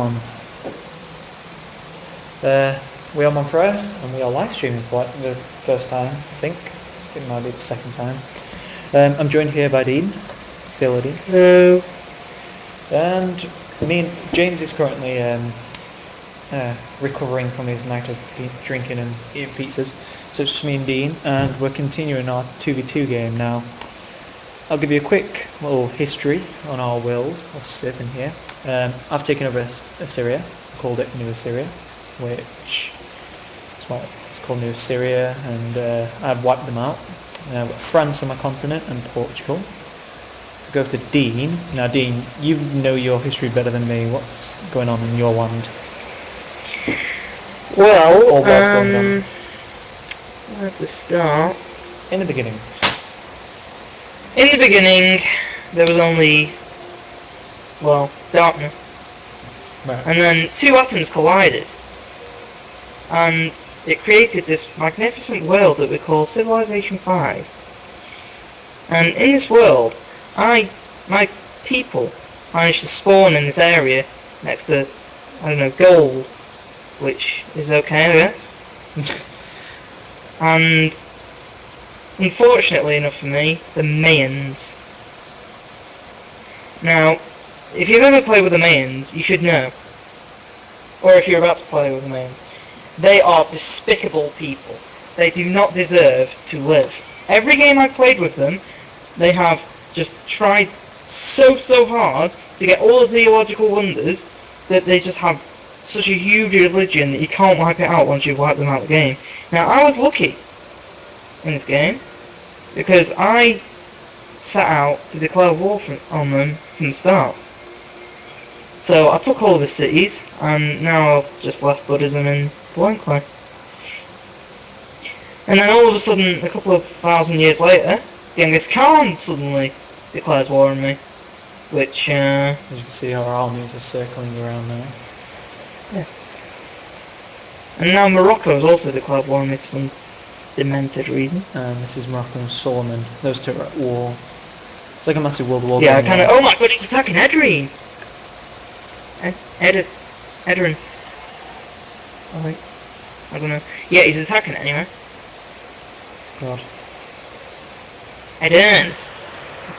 on. We are Monfrere, and we are live streaming for the first time, I think. I think it might be the second time. I'm joined here by Dean. Say hello, Dean. Hello. And James is currently recovering from his night of drinking and eating pizzas. So it's just me and Dean, and we're continuing our 2v2 game now. I'll give you a quick little history on our world of Civ in here. I've taken over Assyria, called it New Assyria, which is what it's called, New Assyria, and I've wiped them out. I've got France on my continent and Portugal. Go to Dean. Now Dean, you know your history better than me. What's going on in your land? Well, Or what's going on? where to start? In the beginning. In the beginning, there was only, well, darkness. Right. And then two atoms collided. And it created this magnificent world that we call Civilization 5. And in this world, my people managed to spawn in this area next to, I don't know, gold, which is okay, I guess. And unfortunately enough for me, the Mayans. Now, if you've ever played with the Mayans, you should know. Or if you're about to play with the Mayans. They are despicable people. They do not deserve to live. Every game I've played with them, they have just tried so hard to get all of the theological wonders that they just have such a huge religion that you can't wipe it out once you've wiped them out of the game. Now, I was lucky in this game because I set out to declare war on them from the start. So I took all of the cities, and now I've just left Buddhism in blankly. And then all of a sudden, a couple of thousand years later, Genghis Khan suddenly declares war on me, which, As you can see, our armies are circling around now. yes. And now Morocco has also declared war on me for some demented reason. And this is Morocco and Solomon. Those two are at war. It's like a massive world war. Yeah, going on. oh my god, he's attacking Edrine! Edrin. Oh, I don't know. Yeah, he's attacking it anyway. God. Edern!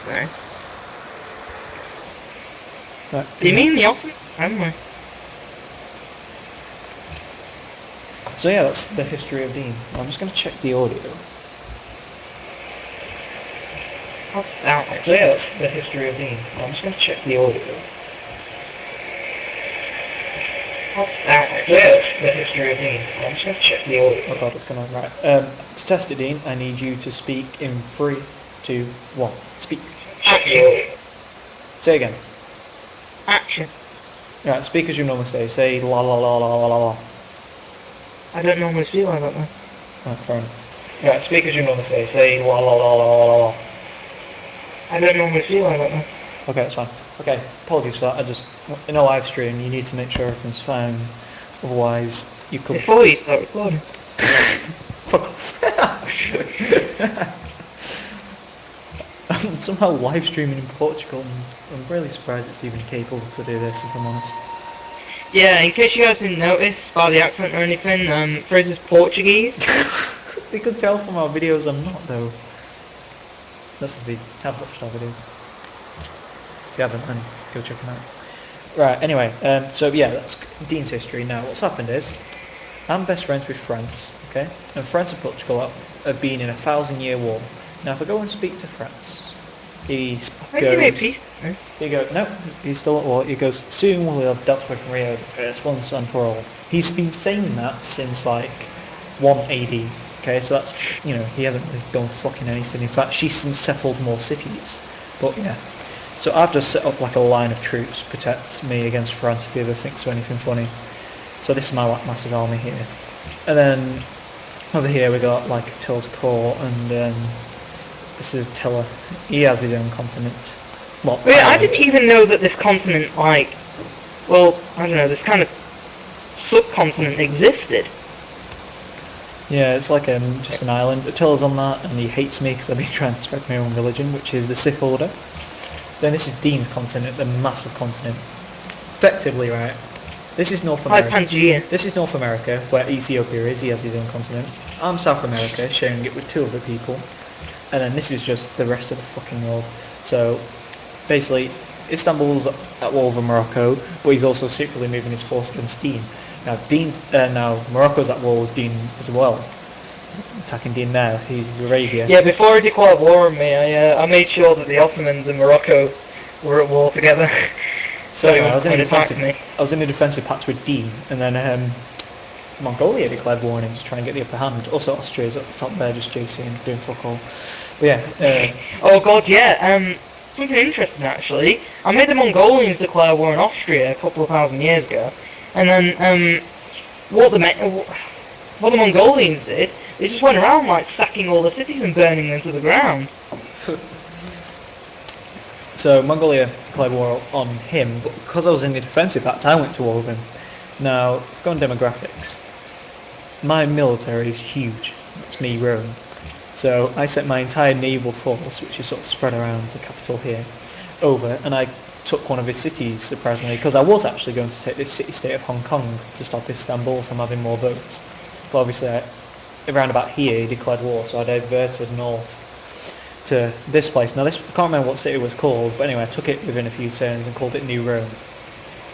Sorry. Right. Do you mean the Ottomans? Anyway. So yeah, that's the history of Dean. I'm just going to check the audio. How's that? So yeah, that's the history of Dean. I'm just going to check the audio. How's that? So yeah, that's the history of Dean. I'm just going to check the audio. Oh god, what's going on? Right. To test it, Dean, I need you to speak in 3, 2, 1. Speak. Action. Say again. Action. Right, speak as you normally say. Say la la la la la la la. I don't normally speak like that, though. Oh, fair enough. Right, speak as you normally say. Say la la la la la la. I don't normally speak like that, though. Okay, that's fine. Okay, apologies for that. I just, in a live stream, you need to make sure everything's fine. Otherwise, you could... Before you start recording. Fuck off. I'm somehow live streaming in Portugal, and I'm really surprised it's even capable to do this, if I'm honest. Yeah, in case you guys didn't notice by the accent or anything, Fraser's Portuguese. They could tell from our videos I'm not, though. That's if they have watched our videos. If you haven't, then go check them out. Right, anyway, so yeah, that's Dean's history. Now, what's happened is, I'm best friends with France, okay? And France and Portugal have been in a 1,000-year war. Now, if I go and speak to France, he I think he made peace. no, he's still at war. He goes, soon we'll have dealt with Rio the First once and for all. He's been saying that since like 1 AD. Okay, so that's, he hasn't really done fucking anything. In fact, she's settled more cities. But yeah. So I've just set up like a line of troops to protect me against France if he ever thinks of anything funny. So this is my like massive army here. And then over here we got like Tilla's Court, and this is Tilla. He has his own continent. Well, Yeah, I didn't even know that this continent, I don't know, this kind of subcontinent existed. Yeah, it's like just an island. Attila's on that, and he hates me because I've been trying to spread my own religion, which is the Sith Order. Then this is Dean's continent, the massive continent. Effectively, right, This is North It's like America. Pangea. This is North America, where Ethiopia is. He has his own continent. I'm South America, sharing it with 2 other people. And then this is just the rest of the fucking world. So, basically, Istanbul's at war with Morocco, but he's also secretly moving his force against Dean. Now Morocco's at war with Dean as well. Attacking Dean now. He's Arabia. Yeah, before he declared war on me, I made sure that the Ottomans and Morocco were at war together. So he I was in wouldn't a attack defensive. me. I was in a defensive pact with Dean, and then Mongolia declared war on him to try and get the upper hand. Also, Austria's at the top there, just JC and doing fuck all. But yeah. Oh god, yeah. Something interesting actually. I made the Mongolians declare war on Austria a couple of 1,000 years ago, and then what the Mongolians did, they just went around like sacking all the cities and burning them to the ground. So Mongolia declared war on him, but because I was in the defensive pact, I went to war with him. Now, go on demographics. My military is huge. That's me, Rome. So I sent my entire naval force, which is sort of spread around the capital here, over, and I took one of his cities, surprisingly, because I was actually going to take this city-state of Hong Kong to stop Istanbul from having more votes. But obviously, around about here, he declared war, so I diverted north to this place. Now, I can't remember what city it was called, but anyway, I took it within a few turns and called it New Rome,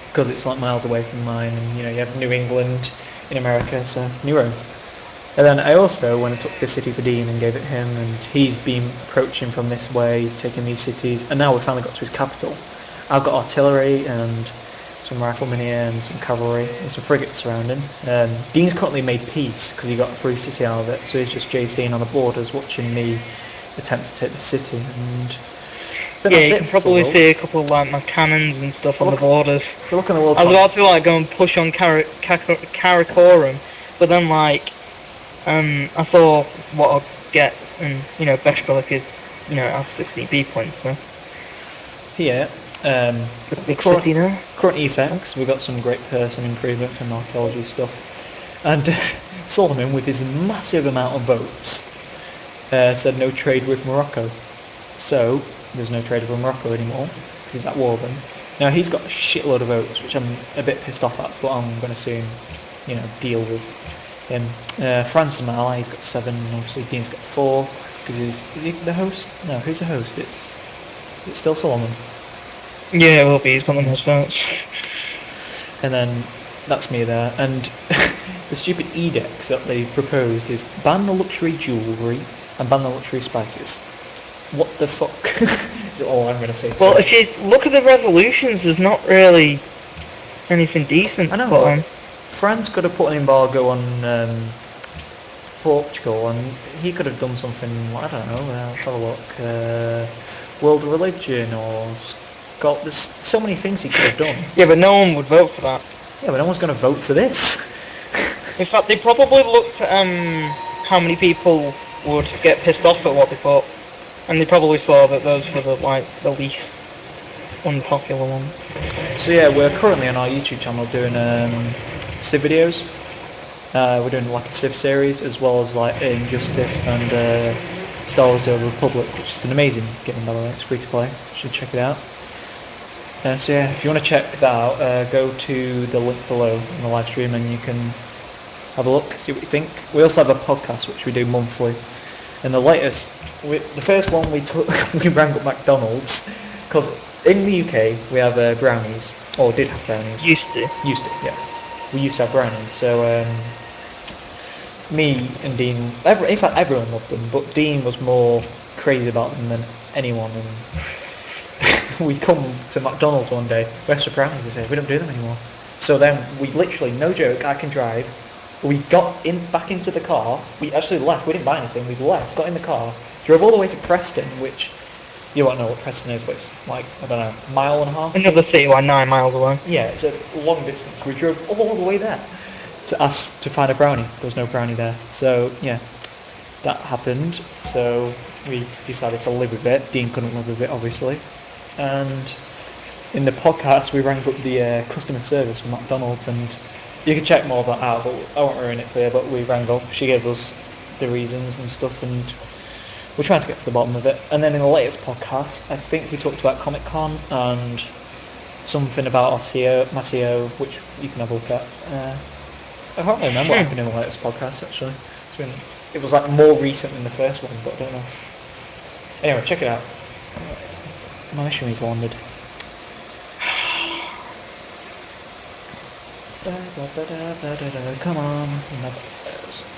because it's like miles away from mine, and you have New England in America, so New Rome. And then I also went and took this city for Dean and gave it him, and he's been approaching from this way, taking these cities, and now we finally got to his capital. I've got artillery and some riflemen here and some cavalry and some frigates surrounding. Dean's currently made peace because he got a free city out of it, so he's just JCing on the borders watching me attempt to take the city. And yeah, you can probably see a couple of like my cannons and stuff on the borders. Look on the world. I was about to like go and push on Karakorum, but then like I saw what I'll get, and Beshbala could has 16B points. So here, the big city now. Current effects, we've got some great person improvements and archaeology stuff, and Solomon with his massive amount of votes said no trade with Morocco. So there's no trade with Morocco anymore because he's at war with them. Now he's got a shitload of votes, which I'm a bit pissed off at, but I'm going to soon, deal with him. France is my ally. He's got 7. Obviously, Dean's got 4 because is he the host? No, who's the host? It's still Solomon. Yeah, it will be. He's got the most votes. And then that's me there. And the stupid edicts that they proposed is ban the luxury jewellery and ban the luxury spices. What the fuck is all I'm going to say. Well, if you look at the resolutions, there's not really anything decent to put on. France could have put an embargo on Portugal, and he could have done something, I don't know, let's have a look, world religion, or there's so many things he could have done. Yeah, but no one would vote for that. Yeah, but no one's going to vote for this. In fact, they probably looked at how many people would get pissed off at what they put, and they probably saw that those were the least unpopular ones. So yeah, we're currently on our YouTube channel doing Civ videos. We're doing like a Civ series, as well as like Injustice and Star Wars: The Old Republic, which is an amazing game, by the way. It's free to play. You should check it out. So yeah, if you want to check that out, go to the link below in the live stream and you can have a look, see what you think. We also have a podcast which we do monthly, and the first one we took, we rang up McDonald's, because in the UK we have brownies, or did have brownies. Used to, yeah. We used to have brownies, so me and Dean, in fact everyone loved them, but Dean was more crazy about them than anyone, and we come to McDonald's one day, where's the brownies? They say, we don't do them anymore. So then we literally, no joke, I can drive, we got back into the car, we actually left, we didn't buy anything, we left, got in the car, drove all the way to Preston, which, you won't know what Preston is, but it's like, I don't know, a mile and a half? Another city like 9 miles away. Yeah, it's a long distance. We drove all the way there to ask to find a brownie. There was no brownie there. So, yeah, that happened. So we decided to live with it. Dean couldn't live with it, obviously. And in the podcast, we rang up the customer service from McDonald's, and you can check more of that out, but I won't ruin it for you, but we rang up. She gave us the reasons and stuff, and we're trying to get to the bottom of it. And then in the latest podcast, I think we talked about Comic-Con and something about our CEO, my CEO, which you can have a look at. I can't remember what happened in the latest podcast actually. It was like more recent than the first one, but I don't know. Anyway, check it out. My missionary's landed. Come on.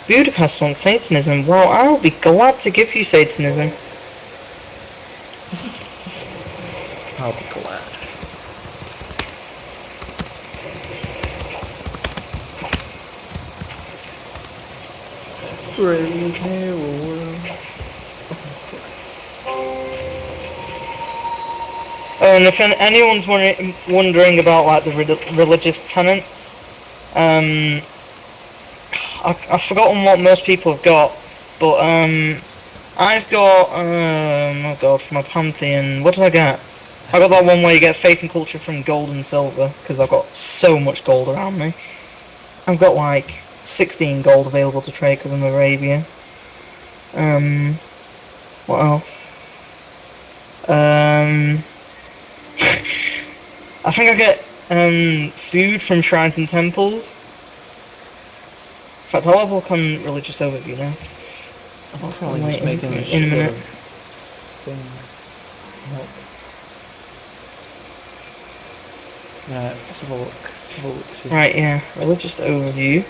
Budapest wants Satanism. Well, I'll be glad to give you Satanism. I'll be glad. Brave new world. And if anyone's wondering about like the religious tenets, I've forgotten what most people have got, but I've got oh god, for my pantheon, what did I get? I got that one where you get faith and culture from gold and silver, because I've got so much gold around me. I've got like 16 gold available to trade because I'm Arabian. What else? I think I get food from shrines and temples. In fact, I'll have a look on religious overview now. I'm probably just making a in a minute. of things. Nope. Right, let's have a look. See. Right, yeah. Religious overview.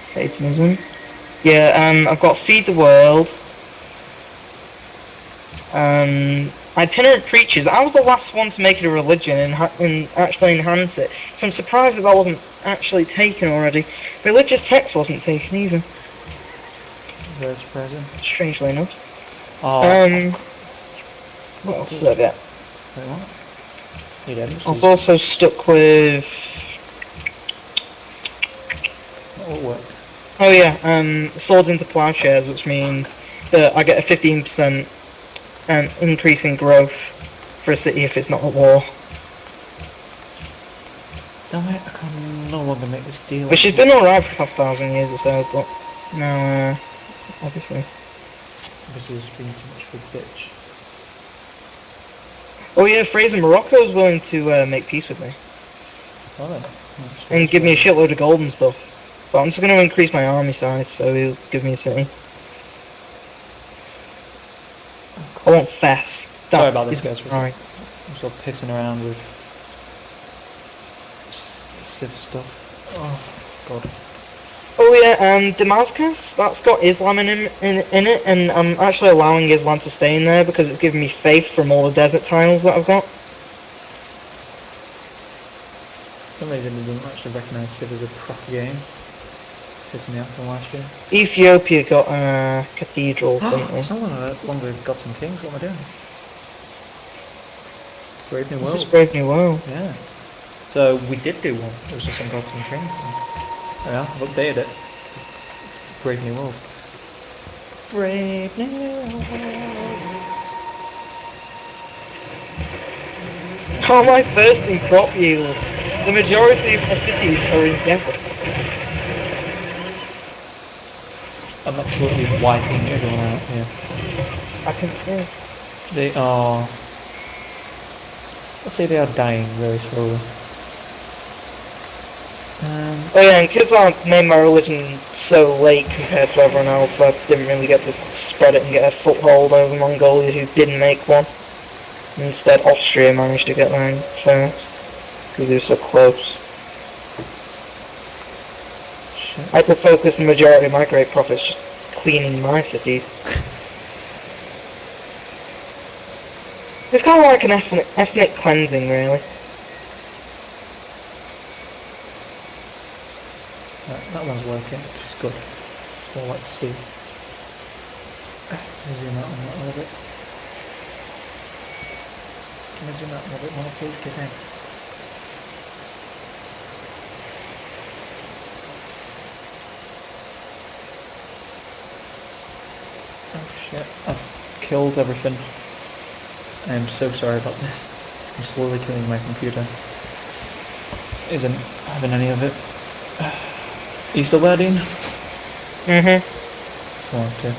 Satanism. Yeah, I've got Feed the World. Itinerant Preachers. I was the last one to make it a religion and actually enhance it. So I'm surprised that wasn't actually taken already. Religious text wasn't taken either. Very surprising. Strangely enough. Oh. What else did I get? Wait, what? You did. I was also stuck with... That will work. Oh yeah, Swords into Plowshares, which means that I get a 15% increase in growth for a city if it's not at war. Damn it, I can no longer make this deal. Which has been alright for the past 1,000 years or so, but now, obviously. This has been too much of a bitch. Oh yeah, Fraser Morocco's willing to make peace with me. Oh, then. And give me a shitload of gold and stuff. But I'm just going to increase my army size, so he'll give me a city. I want Fess. Sorry about this, guys. Right. I'm still pissing around with Civ stuff. Oh, God. Oh yeah, Damascus, that's got Islam in it, and I'm actually allowing Islam to stay in there because it's giving me faith from all the desert tiles that I've got. For some reason it doesn't actually recognise Civ as a proper game. Pissing me off from last year. Ethiopia got cathedrals, don't they? It's no longer Gods and Kings, what am I doing? Brave New World. This is Brave New World. Yeah. So we did do one, it was just on Gods and Kings. Yeah, I've updated it. Brave New World. Brave New World. How am I first in crop yield? The majority of my cities are in desert. I'm absolutely wiping everyone out here. I can see. They are... Let's say they are dying very slowly. Oh yeah, and because I made my religion so late compared to everyone else, I didn't really get to spread it and get a foothold over Mongolia, who didn't make one. Instead, Austria managed to get mine first, because they were so close. Shit. I had to focus the majority of my great profits just cleaning my cities. It's kind of like an ethnic cleansing, really. Right, that one's working, which is good. That's what I like to see. Can I zoom out on that a little bit? Can I zoom out a little bit more, please? Okay, thanks. Oh shit, I've killed everything. I am so sorry about this. I'm slowly killing my computer. Isn't having any of it. Are you still there, Dean? Mm-hmm. Oh, okay.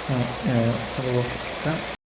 Right, yeah, let's have a look at that.